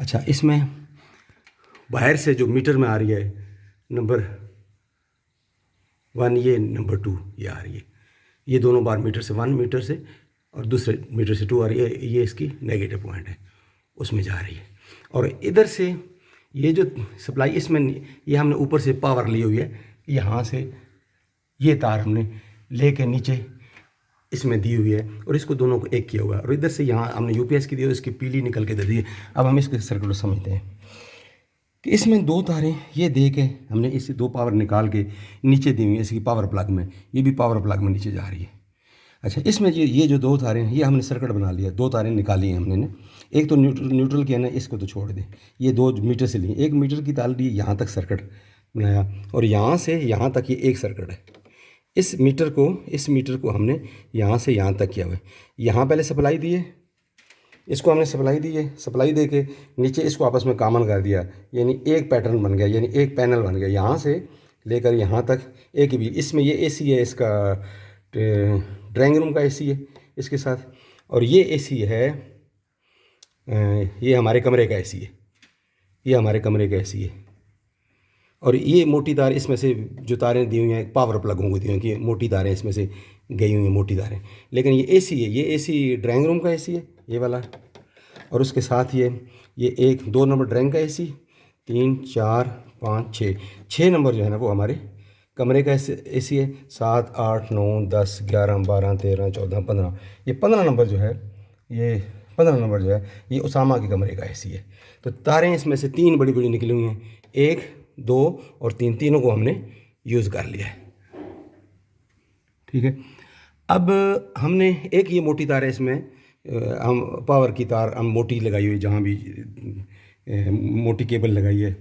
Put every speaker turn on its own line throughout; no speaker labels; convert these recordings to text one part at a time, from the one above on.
अच्छा, इसमें बाहर से जो मीटर में आ रही है नंबर 1, ये नंबर 2 ये आ रही है। ये दोनों बार मीटर से 1 मीटर से और दूसरे मीटर से 2 आ रही है। ये इसकी नेगेटिव पॉइंट है, उसमें जा रही है। और इधर से ये जो सप्लाई इसमें, ये हमने ऊपर से पावर ली हुई है, यहाँ से ये तार हमने लेके नीचे इसमें दी हुई है और इसको दोनों को एक किया हुआ है। और इधर से यहाँ हमने यूपीएस की दी है, इसकी पीली निकल के दे दी है। अब हम इसके सर्किट को समझते हैं कि इसमें 2 तारें ये दे के हमने इससे 2 पावर निकाल के नीचे दी हुई है इसकी पावर प्लग में। ये भी पावर प्लग में नीचे जा रही है। अच्छा, इसमें ये जो 2 तारें हैं, ये हमने सर्किट बना लिया। 2 तारें निकाली हैं हमने ने। एक तो न्यूट्रल किया ना, इसको तो छोड़ दें। ये 2 मीटर से ली, 1 मीटर की तार ली, यहाँ तक सर्किट बनाया और यहाँ से यहाँ तक ये एक सर्किट है। इस मीटर को हमने यहाँ से यहाँ तक किया हुआ है। यहाँ पहले सप्लाई दी है, इसको हमने सप्लाई दी है। सप्लाई दे के नीचे इसको आपस में कॉमन कर दिया, यानी एक पैटर्न बन गया, यानी एक पैनल बन गया। यहाँ से लेकर यहाँ तक एक भी। इसमें ये एसी है, इसका ड्राइंग रूम का एसी है इसके साथ, और ये एसी है, ये हमारे कमरे का एसी है। ये हमारे कमरे का एसी है। और ये मोटी तार इसमें से जो तारें दी हुई हैं, पावर प्लग होंगी दी हुई कि मोटी तारें इसमें से गई हुई हैं, मोटी तारें। लेकिन ये एसी है, ये एसी ड्राइंग रूम का एसी है, ये वाला। और उसके साथ ये 1 2 नंबर ड्राइंग का एसी, 3 4 5 6 नंबर जो है ना वो हमारे कमरे का एसी है। 7 8 9 10 11 12 13 14 15, ये 15 नंबर जो है, ये 15 नंबर जो है ये उसामा के कमरे का एसी है। तो तारें इसमें से 3 बड़ी बड़ी निकली हुई हैं, 1 2 और 3, तीनों को हमने यूज़ कर लिया है। ठीक है। अब हमने एक ये मोटी तार है, इसमें हम पावर की तार हम मोटी लगाई हुई, जहाँ भी मोटी केबल लगाई है,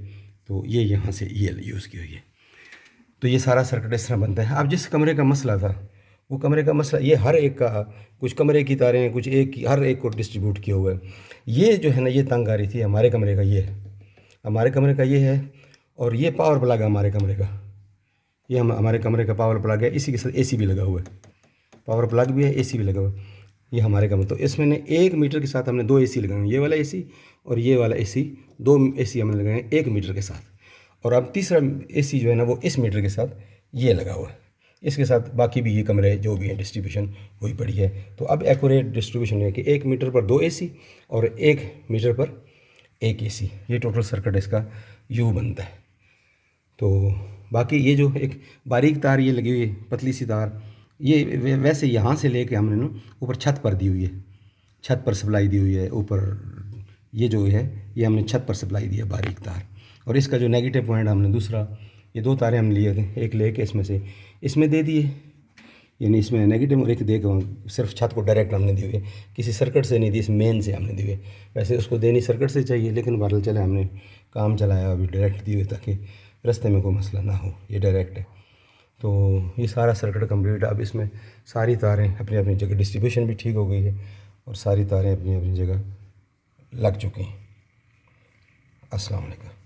तो ये यहाँ से ये यूज़ की हुई है। तो ये सारा सर्किट इस तरह बनता है। अब जिस कमरे का मसला था, वो कमरे का मसला, ये हर एक का, कुछ कमरे की तारें, कुछ एक की, हर एक को डिस्ट्रीब्यूट किया हुआ है। ये जो है ना, ये तंग आ रही थी हमारे कमरे का, ये हमारे कमरे का ये है, और ये पावर प्लग है हमारे कमरे का। ये हमारे कमरे का पावर प्लग है, इसी के साथ एसी भी लगा हुआ है। पावर प्लग भी है, एसी भी लगा हुआ है। ये हमारे कमरे, तो इसमें ने 1 मीटर के साथ हमने 2 एसी लगाए हैं, ये वाला एसी और ये वाला एसी। 2 एसी हमने लगाए हैं 1 मीटर के साथ। और अब तीसरा एसी जो है ना, वो इस मीटर के साथ ये लगा हुआ है। इसके साथ बाकी भी ये कमरे जो भी हैं डिस्ट्रीब्यूशन वही पड़ी है। तो अब एक्यूरेट डिस्ट्रीब्यूशन है कि 1 मीटर पर 2 एसी और 1 मीटर पर 1 एसी। ये टोटल सर्किट इसका यू बनता है। तो बाकी ये जो एक बारीक तार ये लगी हुई है, पतली सी तार, ये वैसे यहाँ से लेके हमने ना ऊपर छत पर दी हुई है, छत पर सप्लाई दी हुई है ऊपर। ये जो है ये हमने छत पर सप्लाई दी है, बारीक तार। और इसका जो नेगेटिव पॉइंट हमने दूसरा, ये 2 तारें हम लिए थे, एक लेके इसमें से इसमें दे दिए, यानी इसमें नेगेटिव, और एक दे के सिर्फ छत को डायरेक्ट हमने दी हुई है, किसी सर्किट से नहीं दी, इस मेन से हमने दी हुई है। वैसे उसको देनी सर्किट से चाहिए, लेकिन बहरहाल चले हमने काम चलाया अभी डायरेक्ट दी हुई, ताकि रास्ते में कोई मसला ना हो। ये डायरेक्ट है। तो ये सारा सर्किट कंप्लीट है। अब इसमें सारी तारें अपनी अपनी जगह, डिस्ट्रीब्यूशन भी ठीक हो गई है और सारी तारें अपनी अपनी जगह लग चुकी हैं। अस्सलाम वालेकुम।